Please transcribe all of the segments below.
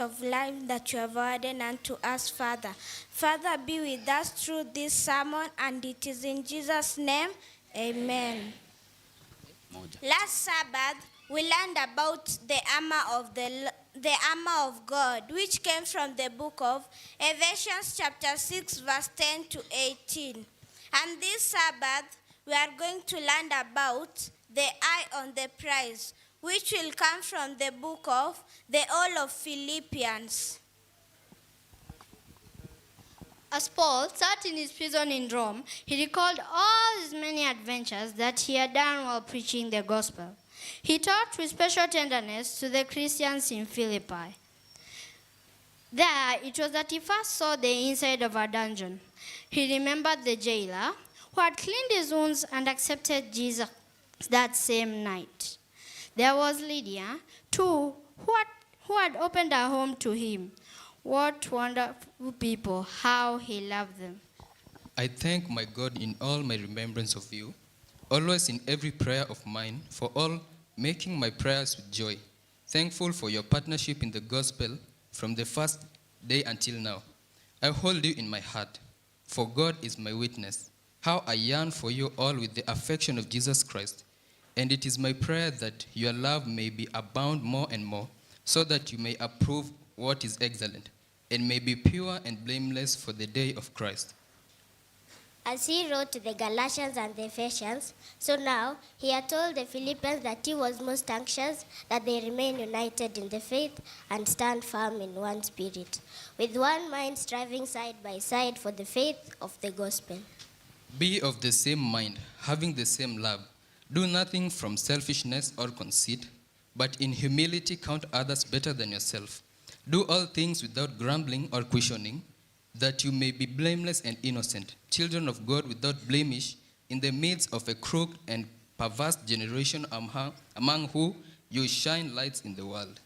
of life that you have ordained unto us, Father. Father, be with us through this sermon, and it is in Jesus' name, amen. Last Sabbath, we learned about the armor of God, which came from the book of Ephesians chapter 6, verse 10 to 18. And this Sabbath, we are going to learn about the eye on the prize, which will come from the book of the whole of Philippians. As Paul sat in his prison in Rome, he recalled all his many adventures that he had done while preaching the gospel. He talked with special tenderness to the Christians in Philippi. There, it was that he first saw the inside of a dungeon. He remembered the jailer who had cleaned his wounds and accepted Jesus that same night. There was Lydia, too, who had opened her home to him. What wonderful people, how he loved them. I thank my God in all my remembrance of you, always in every prayer of mine, for all making my prayers with joy, thankful for your partnership in the gospel from the first day until now. I hold you in my heart, for God is my witness, how I yearn for you all with the affection of Jesus Christ. And it is my prayer that your love may be abound more and more, so that you may approve what is excellent, and may be pure and blameless for the day of Christ. As he wrote to the Galatians and the Ephesians, so now he had told the Philippians that he was most anxious that they remain united in the faith and stand firm in one spirit, with one mind striving side by side for the faith of the gospel. Be of the same mind, having the same love. Do nothing from selfishness or conceit, but in humility count others better than yourself. Do all things without grumbling or questioning, that you may be blameless and innocent, children of God without blemish, in the midst of a crooked and perverse generation among whom you shine lights in the world.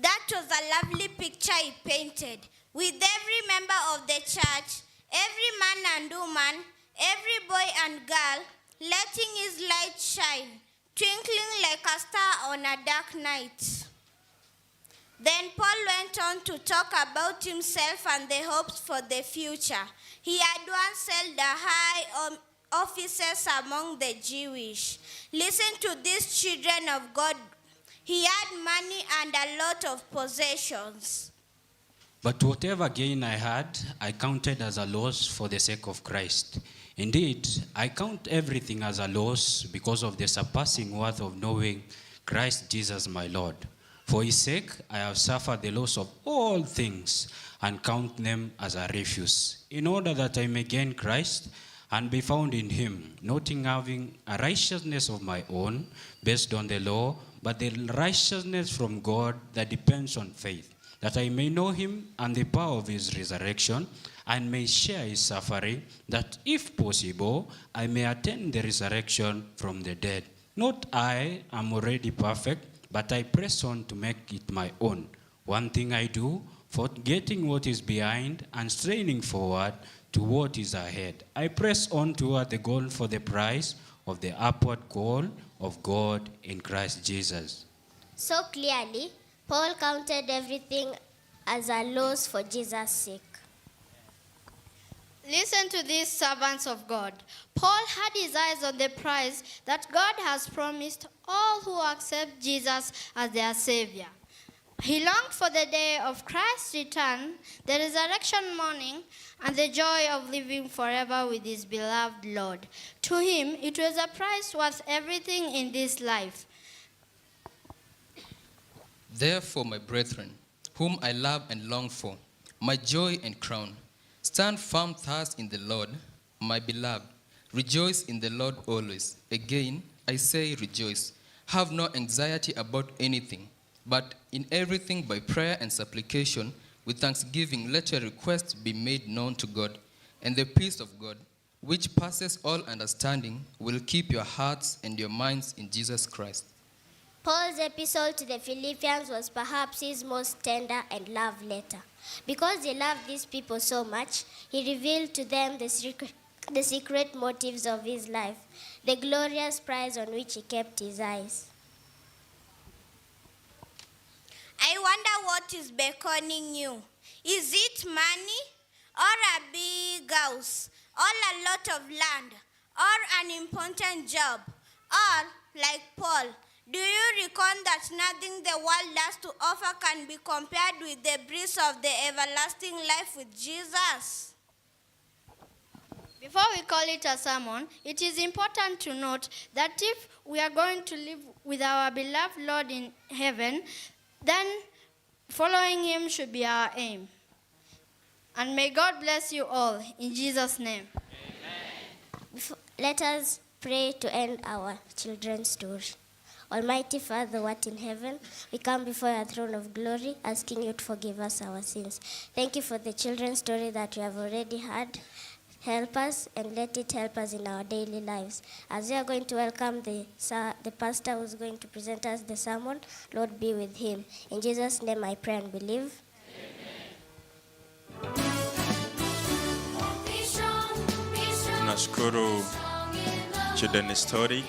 That was a lovely picture he painted, with every member of the church, every man and woman, every boy and girl, letting his light shine, twinkling like a star on a dark night. Then Paul went on to talk about himself and the hopes for the future. He had once held the high offices among the Jewish. Listen to these children of God. He had money and a lot of possessions. But whatever gain I had, I counted as a loss for the sake of Christ. Indeed, I count everything as a loss because of the surpassing worth of knowing Christ Jesus my Lord. For his sake, I have suffered the loss of all things and count them as a refuse, in order that I may gain Christ and be found in him, not having a righteousness of my own based on the law, but the righteousness from God that depends on faith, that I may know him and the power of his resurrection, and may share his suffering, that if possible, I may attain the resurrection from the dead. Not I am already perfect, but I press on to make it my own. One thing I do, forgetting what is behind and straining forward to what is ahead. I press on toward the goal for the prize of the upward call of God in Christ Jesus. So clearly, Paul counted everything as a loss for Jesus' sake. Listen to these servants of God. Paul had his eyes on the prize that God has promised all who accept Jesus as their Savior. He longed for the day of Christ's return, the resurrection morning, and the joy of living forever with his beloved Lord. To him, it was a prize worth everything in this life. Therefore, my brethren, whom I love and long for, my joy and crown, stand firm thus in the Lord, my beloved. Rejoice in the Lord always. Again, I say rejoice. Have no anxiety about anything, but in everything by prayer and supplication, with thanksgiving, let your requests be made known to God. And the peace of God, which passes all understanding, will keep your hearts and your minds in Jesus Christ. Paul's epistle to the Philippians was perhaps his most tender and love letter. Because he loved these people so much, he revealed to them the secret motives of his life, the glorious prize on which he kept his eyes. I wonder what is beckoning you. Is it money, or a big house, or a lot of land, or an important job? Or, like Paul, do you reckon that nothing the world has to offer can be compared with the breeze of the everlasting life with Jesus? Before we call it a sermon, it is important to note that if we are going to live with our beloved Lord in heaven, then following him should be our aim. And may God bless you all in Jesus' name. Let us pray to end our children's story. Almighty Father, who art in heaven, we come before your throne of glory, asking you to forgive us our sins. Thank you for the children's story that we have already heard. Help us and let it help us in our daily lives. As we are going to welcome the pastor who is going to present us the sermon, Lord, be with him. In Jesus' name I pray and believe. Nashukuru Children's Story